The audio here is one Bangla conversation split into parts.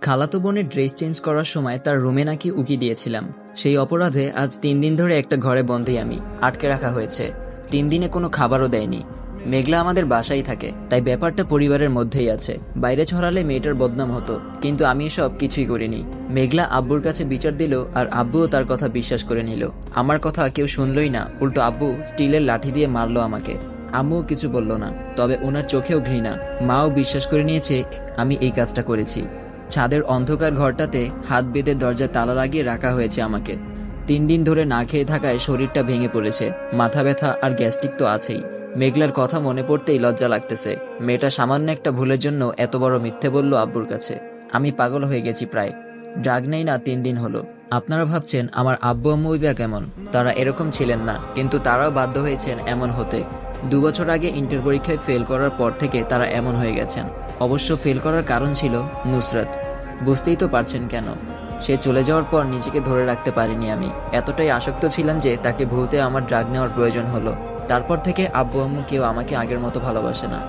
খালাতো বোনের ড্রেস চেঞ্জ করার সময় তার রুমে নাকি উকি দিয়েছিলাম। সেই অপরাধে আজ 3 দিন ধরে একটা ঘরে বন্দি আমি, আটকে রাখা হয়েছে। 3 দিনে কোনো খাবারও দেয়নি। মেঘলা আমাদের বাসায় থাকে, তাই ব্যাপারটা পরিবারের মধ্যেই আছে। বাইরে ছড়ালে মেয়েটার বদনাম হতো, কিন্তু আমি এসব কিছুই করিনি। মেঘলা আব্বুর কাছে বিচার দিল, আর আব্বুও তার কথা বিশ্বাস করে নিল। আমার কথা কেউ শুনলই না, উল্টো আব্বু স্টিলের লাঠি দিয়ে মারলো আমাকে। আম্মুও কিছু বলল না, তবে ওনার চোখেও ঘৃণা। মাও বিশ্বাস করে নিয়েছে আমি এই কাজটা করেছি। ছাদের অন্ধকার ঘরটাতে হাত বেঁধে দরজায় তালা লাগিয়ে রাখা হয়েছে আমাকে। 3 দিন ধরে না খেয়ে থাকায় শরীরটা ভেঙে পড়েছে, মাথা ব্যথা আর গ্যাস্ট্রিক তো আছেই। মেঘলার কথা মনে পড়তেই লজ্জা লাগতেছে। মেয়েটা সামান্য একটা ভুলের জন্য এত বড় মিথ্যে বলল আব্বুর কাছে। আমি পাগল হয়ে গেছি প্রায়। ড্রাগ নেই না 3 দিন হলো। আপনারা ভাবছেন আমার আব্বু আম্মুই বা কেমন? তারা এরকম ছিলেন না, কিন্তু তারাও বাধ্য হয়েছেন এমন হতে। 2 বছর আগে ইন্টার পরীক্ষায় ফেল করার পর থেকে তারা এমন হয়ে গেছেন। অবশ্য ফেল করার কারণ ছিল নুসরাত। বুঝতেই তো পারছেন কেন। সে চলে যাওয়ার পর নিজেকে ধরে রাখতে পারিনি আমি। এতটাই আসক্ত ছিলাম যে তাকে ভুলতে আমার ড্রাগ নেওয়ার প্রয়োজন হলো। তারপর থেকে আব্বু আম্মু কেউ আমাকে আগের মতো ভালোবাসে না।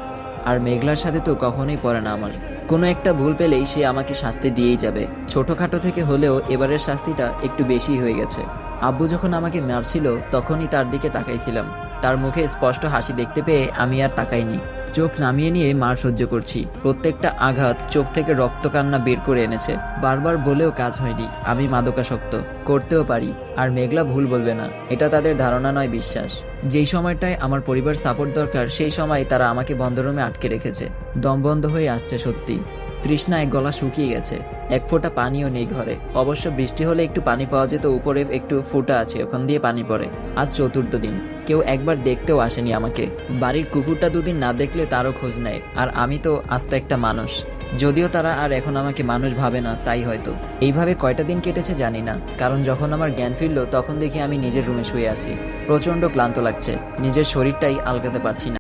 আর মেঘলার সাথে তো কখনোই পড়ে না আমার। কোনো একটা ভুল পেলেই সে আমাকে শাস্তি দিয়েই যাবে। ছোটখাটো থেকে হলেও এবারের শাস্তিটা একটু বেশি হয়ে গেছে। আব্বু যখন আমাকে মারছিল তখনই তার দিকে তাকাইছিলাম। তার মুখে স্পষ্ট হাসি দেখতে পেয়ে আমি আর তাকাইনি। চোখ নামিয়ে নিয়ে মার সহ্য করছি। প্রত্যেকটা আঘাত চোখ থেকে রক্ত কান্না বের করে এনেছে। বারবার বলেও কাজ হয়নি আমি মাদকাসক্ত, করতেও পারি। আর মেঘলা ভুল বলবে না, এটা তাদের ধারণা নয়, বিশ্বাস। যেই সময়টায় আমার পরিবার সাপোর্ট দরকার সেই সময় তারা আমাকে বন্ধ রুমে আটকে রেখেছে। দম বন্ধ হয়ে আসছে সত্যি। তৃষ্ণায় গলা শুকিয়ে গেছে। এক ফোঁটা পানিও নেই ঘরে। অবশ্য বৃষ্টি হলে একটু পানি পাওয়া যেত, উপরে একটু ফুটা আছে, ওখান দিয়ে পানি পড়ে। আজ 4র্থ দিন, কেউ একবার দেখতেও আসেনি আমাকে। বাড়ির কুকুরটা 2 দিন না দেখলে তারও খোঁজ নেয়। আর আমি তো আস্ত একটা মানুষ। যদিও তারা আর এখন আমাকে মানুষ ভাবে না, তাই হয়তো। এইভাবে কয়টা দিন কেটেছে জানি না, কারণ যখন আমার জ্ঞান ফিরল তখন দেখি আমি নিজের রুমে শুয়ে আছি। প্রচণ্ড ক্লান্ত লাগছে, নিজের শরীরটাই আলগাতে পারছি না।